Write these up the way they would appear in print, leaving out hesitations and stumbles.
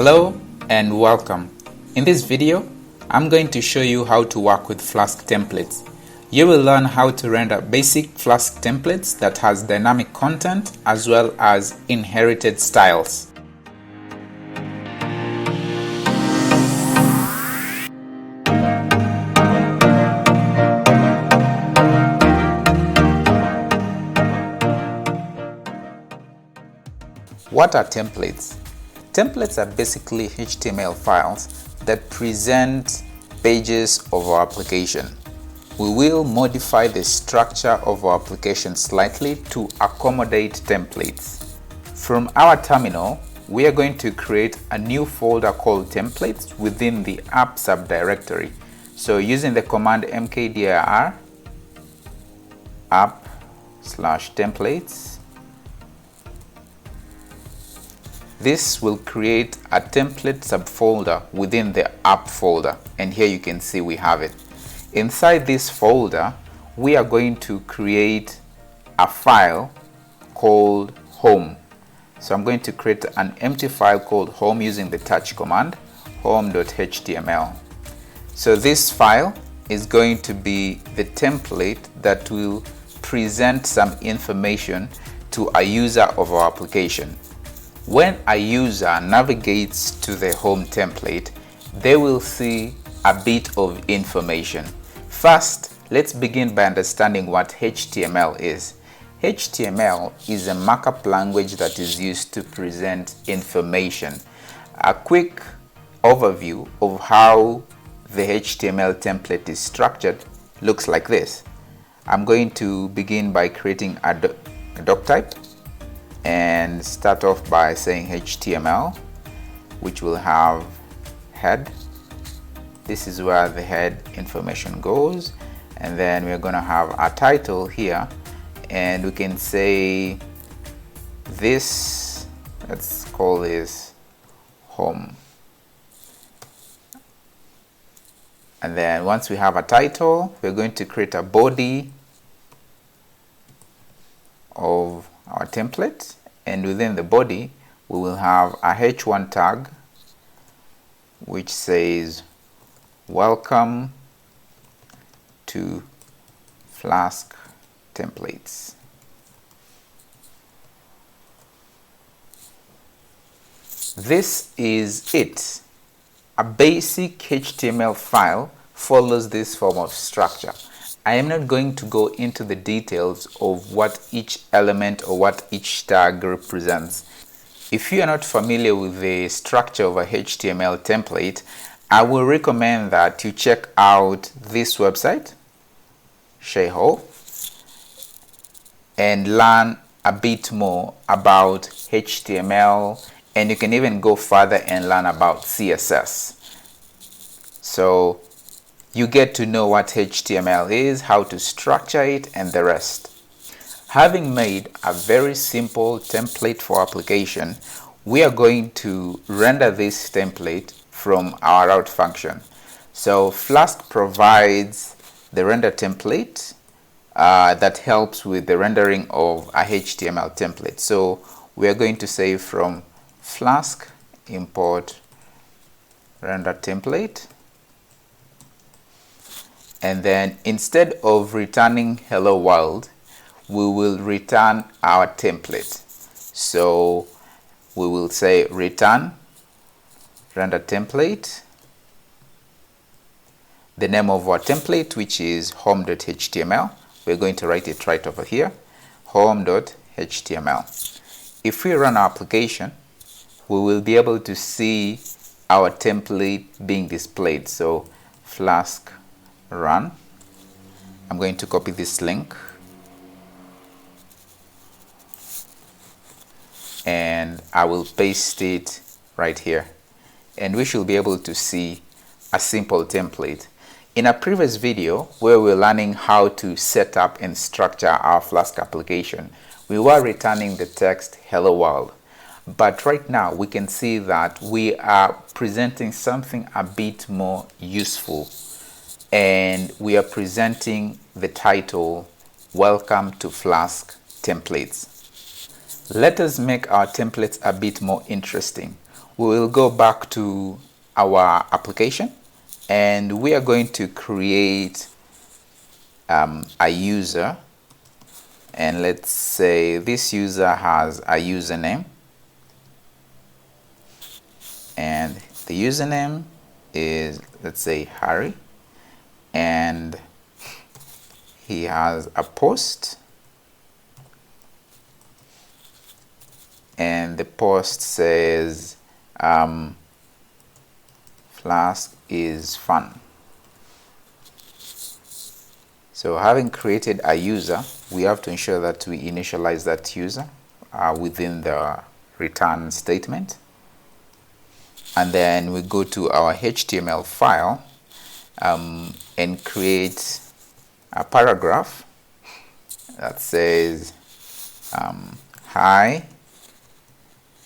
Hello and welcome. In this video, I'm going to show you how to work with Flask templates. You will learn how to render basic Flask templates that has dynamic content as well as inherited styles. What are templates? Templates are basically HTML files that present pages of our application. We will modify the structure of our application slightly to accommodate templates. From our terminal, we are going to create a new folder called templates within the app subdirectory. So using the command mkdir app/templates, this will create a template subfolder within the app folder, and here you can see we have it. Inside this folder, we are going to create a file called home. So I'm going to create an empty file called home using the touch command, home.html. So this file is going to be the template that will present some information to a user of our application. When a user navigates to the home template, they will see a bit of information. First, let's begin by understanding what HTML is. HTML is a markup language that is used to present information. A quick overview of how the HTML template is structured looks like this. I'm going to begin by creating a doc type and start off by saying HTML, which will have head. This is where the head information goes, and then we're going to have a title here, and we can say this, let's call this home. And then once we have a title, we're going to create a body of our template, and within the body we will have a h1 tag which says welcome to Flask templates. This is it. A basic HTML file follows this form of structure. I am not going to go into the details of what each element or what each tag represents. If you are not familiar with the structure of a HTML template, I will recommend that you check out this website, Shayhole, and learn a bit more about HTML, and you can even go further and learn about CSS. So you get to know what HTML is, how to structure it, and the rest. Having made a very simple template for application, we are going to render this template from our route function. So Flask provides the render template that helps with the rendering of a HTML template. So we are going to say from Flask import render template. And then instead of returning hello world, we will return our template. So we will say return render template, the name of our template, which is home.html. We're going to write it right over here, home.html. If we run our application, we will be able to see our template being displayed. So Flask run. I'm going to copy this link and I will paste it right here, and we should be able to see a simple template. In a previous video where we're learning how to set up and structure our Flask application, we were returning the text hello world, but right now we can see that we are presenting something a bit more useful, and we are presenting the title welcome to Flask templates. Let us make our templates a bit more interesting. we will go back to our application and we are going to create a user, and let's say this user has a username, and the username is, let's say, Harry, and he has a post, and the post says Flask is fun. So having created a user, we have to ensure that we initialize that user within the return statement. And then we go to our HTML file and create a paragraph that says hi,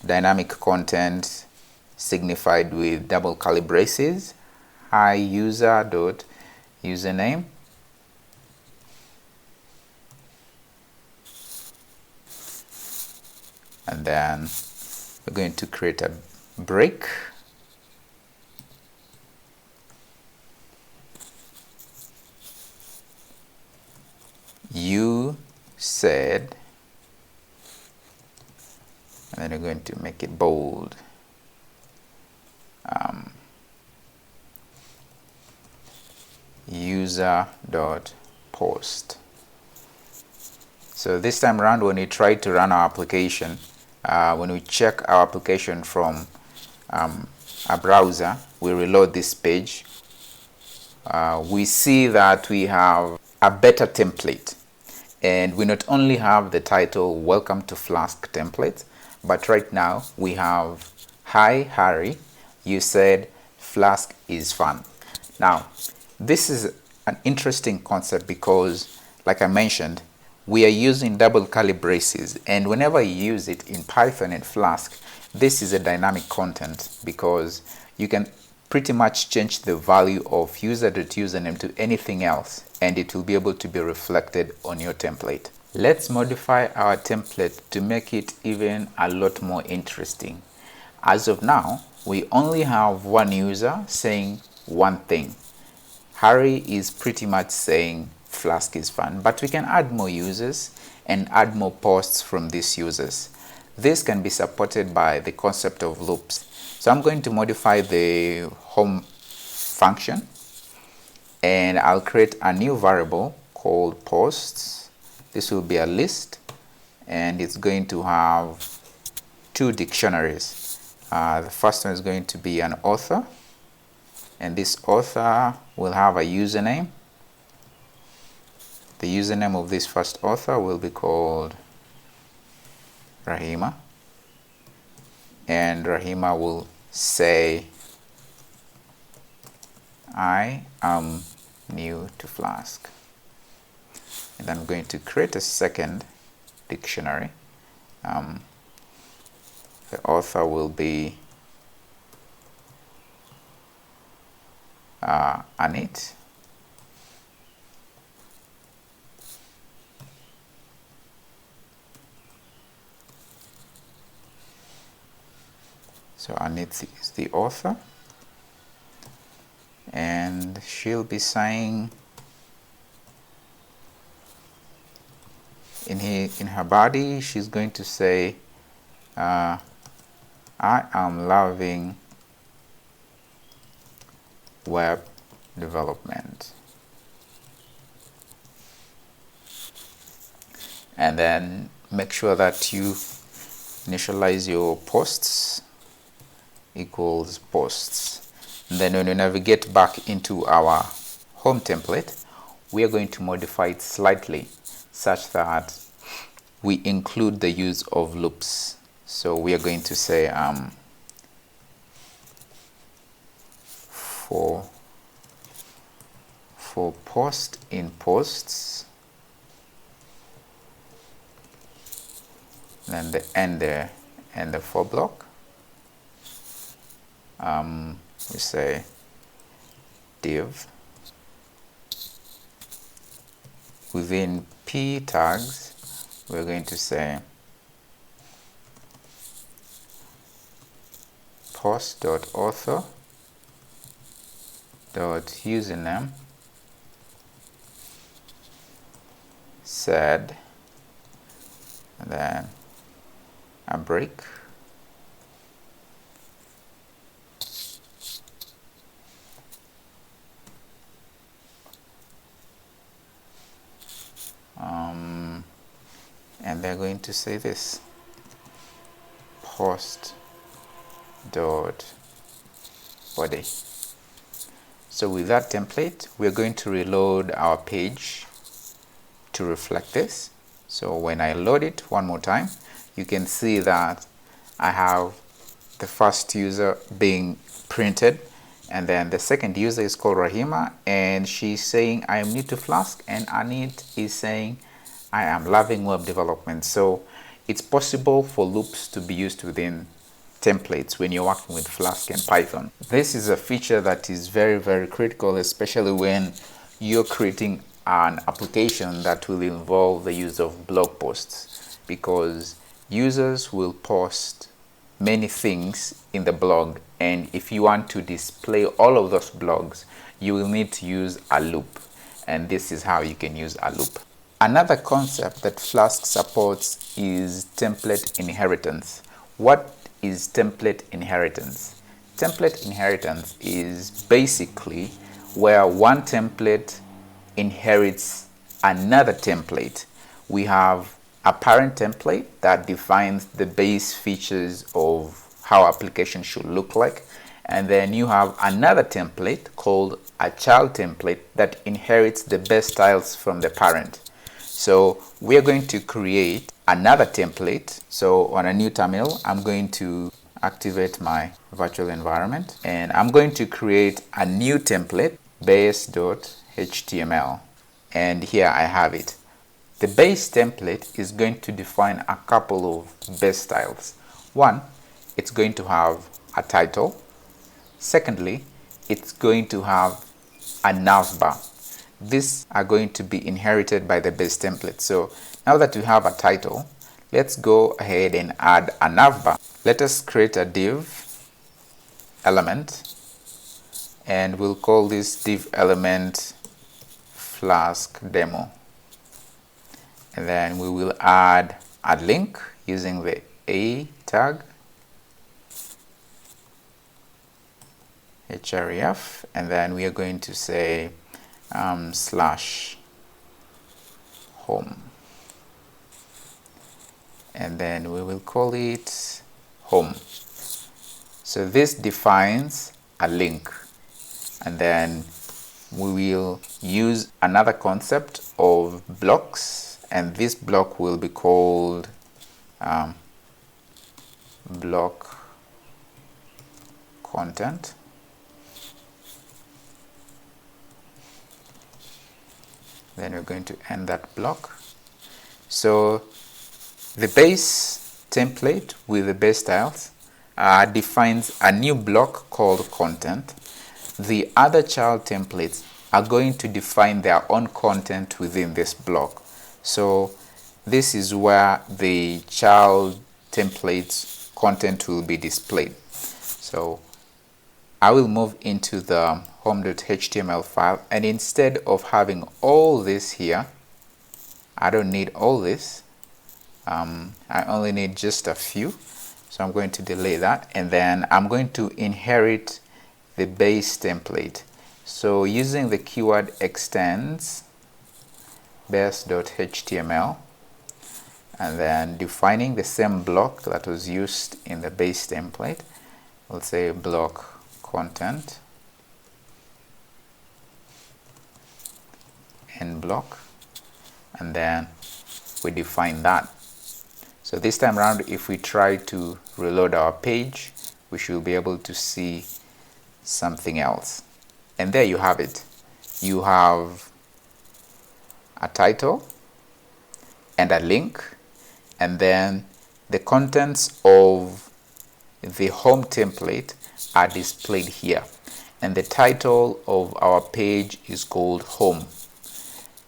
dynamic content signified with double curly braces, hi user dot username, and then we're going to create a break. You said, and then we're going to make it bold. User dot post. So this time around, when we try to run our application, when we check our application from a browser, we reload this page, we see that we have a better template, and we not only have the title welcome to Flask template, but right now we have hi Harry, you said Flask is fun. Now this is an interesting concept because, like I mentioned, we are using double curly braces, and whenever you use it in Python and Flask, this is a dynamic content because you can pretty much change the value of user.username to anything else and it will be able to be reflected on your template. Let's modify our template to make it even a lot more interesting. As of now, we only have one user saying one thing. Harry is pretty much saying Flask is fun, but we can add more users and add more posts from these users. This can be supported by the concept of loops. So I'm going to modify the home function and I'll create a new variable called posts. This will be a list and it's going to have two dictionaries. The first one is going to be an author, and this author will have a username. The username of this first author will be called Rahima, and Rahima will say I am new to Flask. And I'm going to create a second dictionary. The author will be Anit. So Anit is the author, and she'll be saying in her body, she's going to say I am loving web development. And then make sure that you initialize your posts equals posts. And then when you navigate back into our home template, we are going to modify it slightly such that we include the use of loops. So we are going to say for post in posts, then the end there and the for block, we say div within p tags, we're going to say post.author.username said, and then a break, and they're going to say this post dot body. So with that template, we're going to reload our page to reflect this. So when I load it one more time, you can see that I have the first user being printed, and then the second user is called Rahima, and she's saying I am new to Flask, and Anit is saying I am loving web development. So it's possible for loops to be used within templates when you're working with Flask and Python. This is a feature that is very, very critical, especially when you're creating an application that will involve the use of blog posts, because users will post many things in the blog, and if you want to display all of those blogs, you will need to use a loop, and this is how you can use a loop. Another concept that Flask supports is template inheritance. What is template inheritance? Template inheritance is basically where one template inherits another template. We have a parent template that defines the base features of how application should look like, and then you have another template called a child template that inherits the base styles from the parent. So we are going to create another template. So on a new terminal, I'm going to activate my virtual environment, and I'm going to create a new template, base.html, and here I have it. The base template is going to define a couple of base styles. One, it's going to have a title. Secondly, it's going to have a navbar. These are going to be inherited by the base template. So now that we have a title, let's go ahead and add a navbar. Let us create a div element, and we'll call this div element Flask demo. And then we will add a link using the a tag, href, and then we are going to say slash home, and then we will call it home. So this defines a link, and then we will use another concept of blocks, and this block will be called block content. Then we're going to end that block. So the base template with the base styles defines a new block called content. The other child templates are going to define their own content within this block. So this is where the child templates content will be displayed. So I will move into the home.html file, and instead of having all this here, I don't need all this. I only need just a few, so I'm going to delete that, and then I'm going to inherit the base template. So using the keyword extends base.html, and then defining the same block that was used in the base template, we'll say block content end block, and then we define that. So this time around, if we try to reload our page, we should be able to see something else. And there you have it. You have a title and a link, and then the contents of the home template are displayed here, and the title of our page is called home.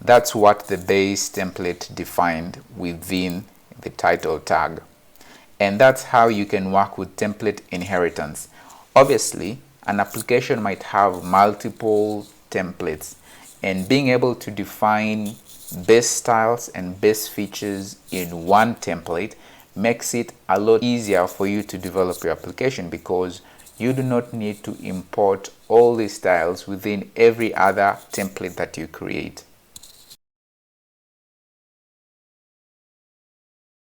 That's what the base template defined within the title tag. And that's how you can work with template inheritance. Obviously, an application might have multiple templates, and being able to define base styles and base features in one template makes it a lot easier for you to develop your application, because you do not need to import all these styles within every other template that you create.